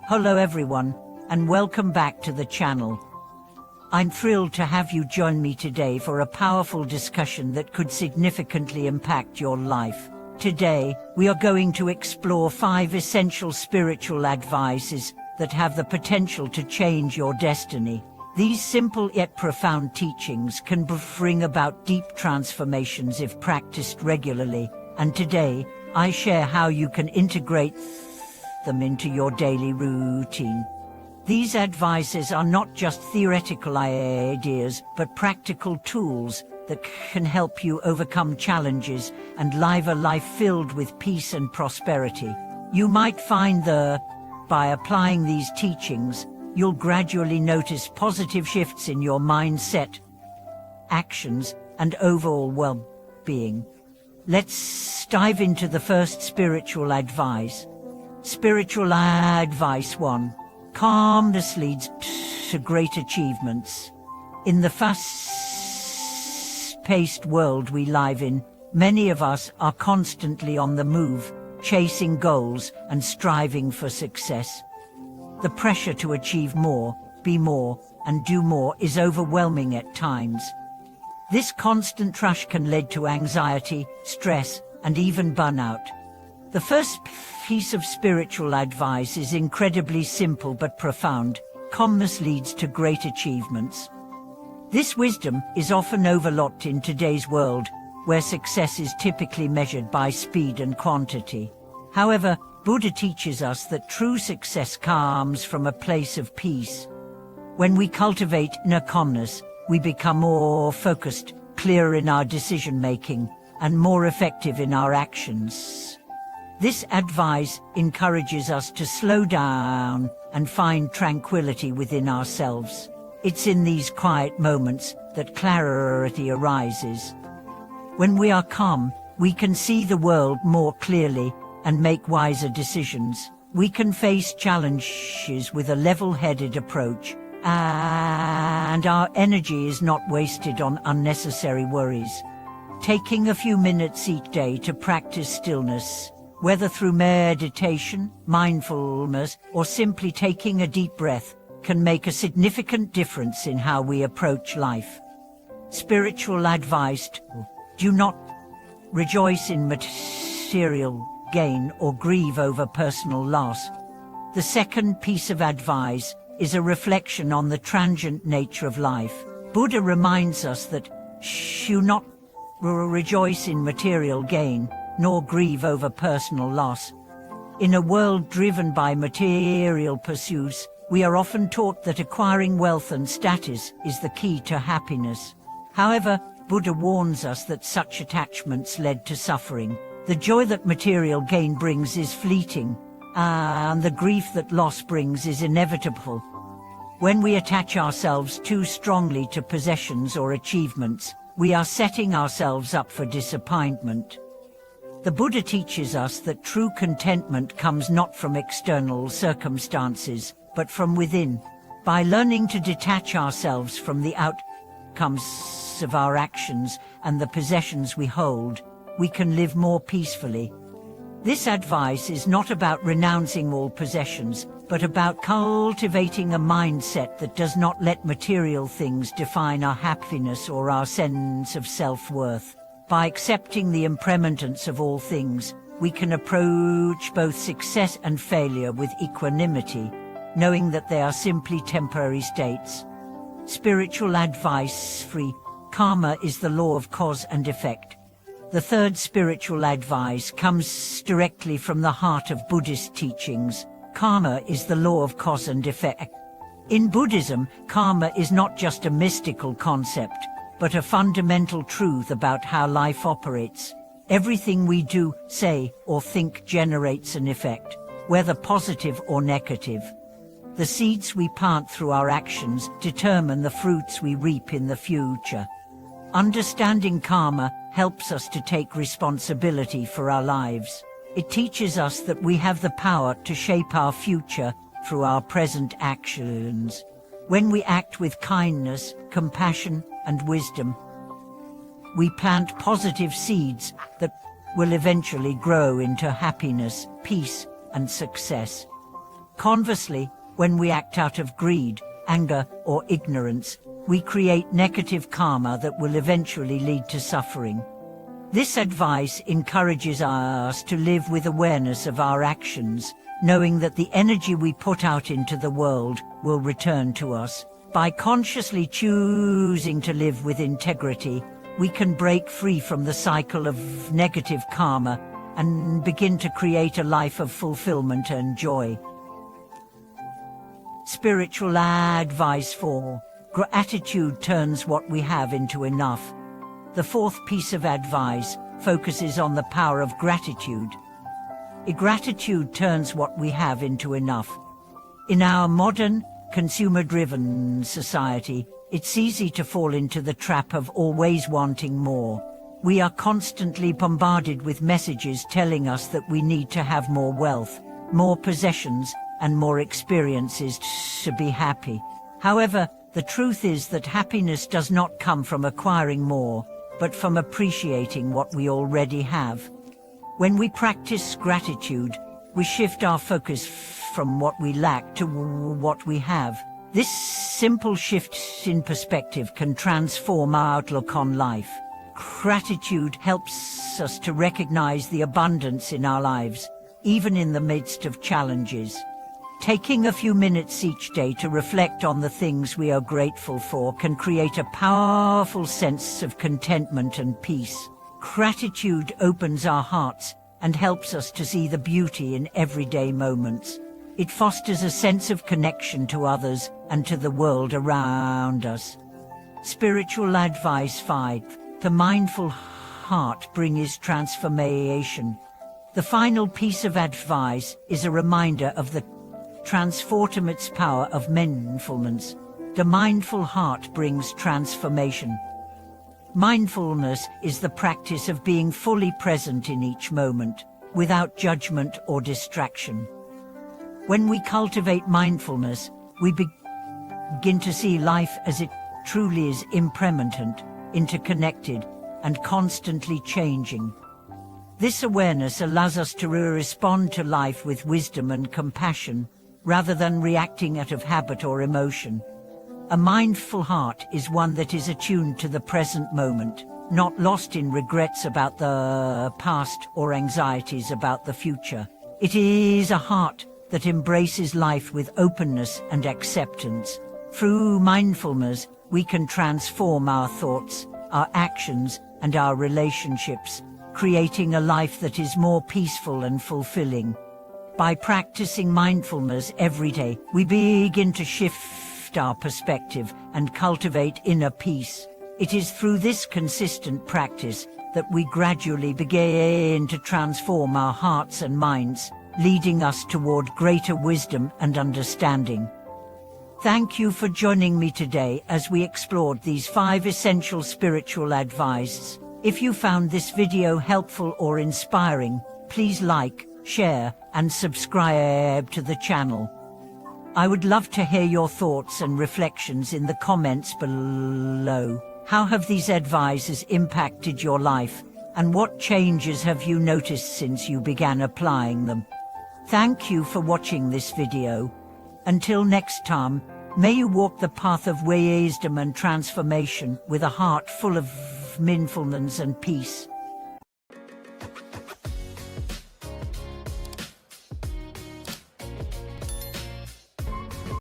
Hello everyone, and welcome back to the channel. I'm thrilled to have you join me today for a powerful discussion that could significantly impact your life. Today, we are going to explore 5 essential spiritual advices that have the potential to change your destiny. These simple yet profound teachings can bring about deep transformations if practiced regularly, and today, I share how you can integrate them into your daily routine. These advices are not just theoretical ideas, but practical tools that can help you overcome challenges and live a life filled with peace and prosperity. You might find that, by applying these teachings, you'll gradually notice positive shifts in your mindset, actions, and overall well-being. Let's dive into the first spiritual advice. Spiritual advice 1. Calmness leads to great achievements. In the fast-paced world we live in, many of us are constantly on the move, chasing goals and striving for success. The pressure to achieve more, be more, and do more is overwhelming at times. This constant rush can lead to anxiety, stress, and even burnout. The first piece of spiritual advice is incredibly simple but profound. Calmness leads to great achievements. This wisdom is often overlooked in today's world, where success is typically measured by speed and quantity. However, Buddha teaches us that true success comes from a place of peace. When we cultivate inner calmness, we become more focused, clearer in our decision-making, and more effective in our actions. This advice encourages us to slow down and find tranquility within ourselves. It's in these quiet moments that clarity arises. When we are calm, we can see the world more clearly and make wiser decisions. We can face challenges with a level-headed approach, and our energy is not wasted on unnecessary worries. Taking a few minutes each day to practice stillness, whether through meditation, mindfulness, or simply taking a deep breath, can make a significant difference in how we approach life. Spiritual advice: do not rejoice in material gain or grieve over personal loss. The second piece of advice is a reflection on the transient nature of life. Buddha reminds us that do not rejoice in material gain, nor grieve over personal loss. In a world driven by material pursuits, we are often taught that acquiring wealth and status is the key to happiness. However, Buddha warns us that such attachments lead to suffering. The joy that material gain brings is fleeting, and the grief that loss brings is inevitable. When we attach ourselves too strongly to possessions or achievements, we are setting ourselves up for disappointment. The Buddha teaches us that true contentment comes not from external circumstances, but from within. By learning to detach ourselves from the outcomes of our actions and the possessions we hold, we can live more peacefully. This advice is not about renouncing all possessions, but about cultivating a mindset that does not let material things define our happiness or our sense of self-worth. By accepting the impermanence of all things, we can approach both success and failure with equanimity, knowing that they are simply temporary states. Spiritual advice 3. Karma is the law of cause and effect. The third spiritual advice comes directly from the heart of Buddhist teachings. Karma is the law of cause and effect. In Buddhism, karma is not just a mystical concept, but a fundamental truth about how life operates. Everything we do, say, or think generates an effect, whether positive or negative. The seeds we plant through our actions determine the fruits we reap in the future. Understanding karma helps us to take responsibility for our lives. It teaches us that we have the power to shape our future through our present actions. When we act with kindness, compassion, and wisdom, we plant positive seeds that will eventually grow into happiness, peace, and success. Conversely, when we act out of greed, anger, or ignorance, we create negative karma that will eventually lead to suffering. This advice encourages us to live with awareness of our actions, knowing that the energy we put out into the world will return to us. By consciously choosing to live with integrity, we can break free from the cycle of negative karma and begin to create a life of fulfillment and joy. Spiritual advice 4. Gratitude turns what we have into enough. The fourth piece of advice focuses on the power of gratitude. Gratitude turns what we have into enough. In our modern, consumer-driven society, it's easy to fall into the trap of always wanting more. We are constantly bombarded with messages telling us that we need to have more wealth, more possessions, and more experiences to be happy. However, the truth is that happiness does not come from acquiring more, but from appreciating what we already have. When we practice gratitude, we shift our focus from what we lack to what we have. This simple shift in perspective can transform our outlook on life. Gratitude helps us to recognize the abundance in our lives, even in the midst of challenges. Taking a few minutes each day to reflect on the things we are grateful for can create a powerful sense of contentment and peace. Gratitude opens our hearts and helps us to see the beauty in everyday moments. It fosters a sense of connection to others and to the world around us. Spiritual advice 5. The mindful heart brings transformation. The final piece of advice is a reminder of the transformative power of mindfulness. The mindful heart brings transformation. Mindfulness is the practice of being fully present in each moment, without judgment or distraction. When we cultivate mindfulness, we begin to see life as it truly is: impermanent, interconnected, and constantly changing. This awareness allows us to respond to life with wisdom and compassion, rather than reacting out of habit or emotion. A mindful heart is one that is attuned to the present moment, not lost in regrets about the past or anxieties about the future. It is a heart that embraces life with openness and acceptance. Through mindfulness, we can transform our thoughts, our actions, and our relationships, creating a life that is more peaceful and fulfilling. By practicing mindfulness every day, we begin to shift our perspective and cultivate inner peace. It is through this consistent practice that we gradually begin to transform our hearts and minds, leading us toward greater wisdom and understanding. Thank you for joining me today as we explored these 5 essential spiritual advice. If you found this video helpful or inspiring, please like, share, and subscribe to the channel. I would love to hear your thoughts and reflections in the comments below. How have these advices impacted your life, and what changes have you noticed since you began applying them? Thank you for watching this video. Until next time, may you walk the path of wisdom and transformation with a heart full of mindfulness and peace.